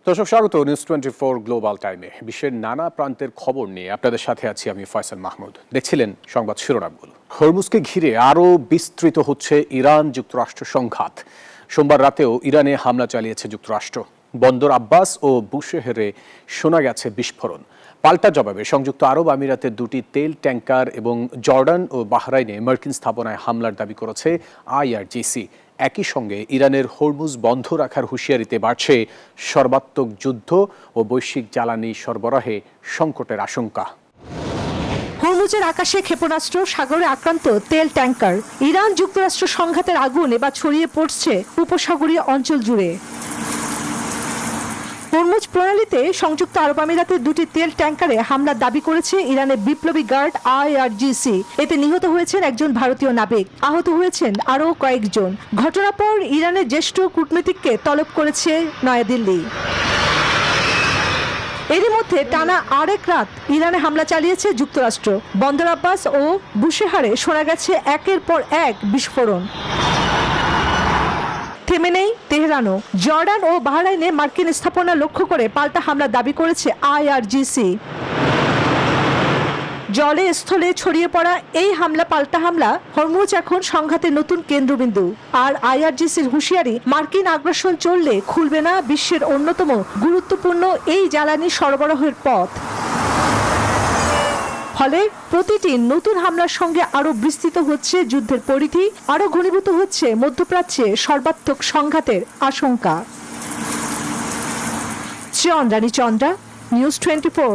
দর্শক স্বাগত news 24 global টাইমে। বিশ্বের নানা প্রান্তের খবর নিয়ে আপনাদের সাথে আছি আমি ফয়সাল মাহমুদ। দেখছিলেন সংবাদ শিরোনামগুলো। হরমুজকে ঘিরে আরও বিস্তৃত হচ্ছে ইরান যুক্তরাষ্ট্র সংঘাত। সোমবার রাতেও ইরানে হামলা চালিয়েছে যুক্তরাষ্ট্র। বন্দর আব্বাস ও বুশেহরে শোনা গেছে বিস্ফোরণ। পাল্টা জবাবে সংযুক্ত আরব আমিরাতের দুটি তেল ট্যাঙ্কার এবং জর্ডান ও বাহরাইনে মার্কিন স্থাপনায় হামলার দাবি করেছে আইআরজিসি। একই সঙ্গে ইরানের হরমুজ বন্ধ রাখার হুঁশিয়ারিতে বাড়ছে সর্বাত্মক যুদ্ধ ও বৈশ্বিক জ্বালানি সরবরাহে সংকটের আশঙ্কা। হরমুজের আকাশে ক্ষেপণাস্ত্র, সাগরে আক্রান্ত তেল ট্যাঙ্কার। ইরান যুক্তরাষ্ট্র সংঘাতের আগুন এবার ছড়িয়ে পড়ছে উপসাগরীয় অঞ্চল জুড়ে। হরমুজ প্রণালীতে সংযুক্ত আরব আমিরাতের দুটি তেল ট্যাঙ্কারে হামলার দাবি করেছে ইরানের বিপ্লবী গার্ড আইআরজিসি। এতে নিহত হয়েছেন একজন ভারতীয় নাবিক, আহত হয়েছেন আরও কয়েকজন। ঘটনার পর ইরানের জ্যেষ্ঠ কূটনীতিককে তলব করেছে নয়াদিল্লি। এরই মধ্যে টানা আরেক রাত ইরানে হামলা চালিয়েছে যুক্তরাষ্ট্র। বন্দর আব্বাস ও বুশেহারে শোনা গেছে একের পর এক বিস্ফোরণ। থেমে নেই তেহরানও। জর্ডান ও বাহরাইনে মার্কিন স্থাপনা লক্ষ্য করে পাল্টা হামলার দাবি করেছে আইআরজিসি। জলে স্থলে ছড়িয়ে পড়া এই পাল্টা হামলা হরমুজ এখন সংঘাতের নতুন কেন্দ্রবিন্দু। আর আইআরজিসির হুঁশিয়ারি, মার্কিন আগ্রাসন চললে খুলবে না বিশ্বের অন্যতম গুরুত্বপূর্ণ এই জ্বালানি সরবরাহের পথ। ফলে প্রতিটি নতুন হামলার সঙ্গে আরো বিস্তৃত হচ্ছে যুদ্ধের পরিধি, আরো ঘনীভূত হচ্ছে মধ্যপ্রাচ্যে সর্বাত্মক সংঘাতের আশঙ্কা। চন্দ্রানী চন্দ্রা, নিউজ 24।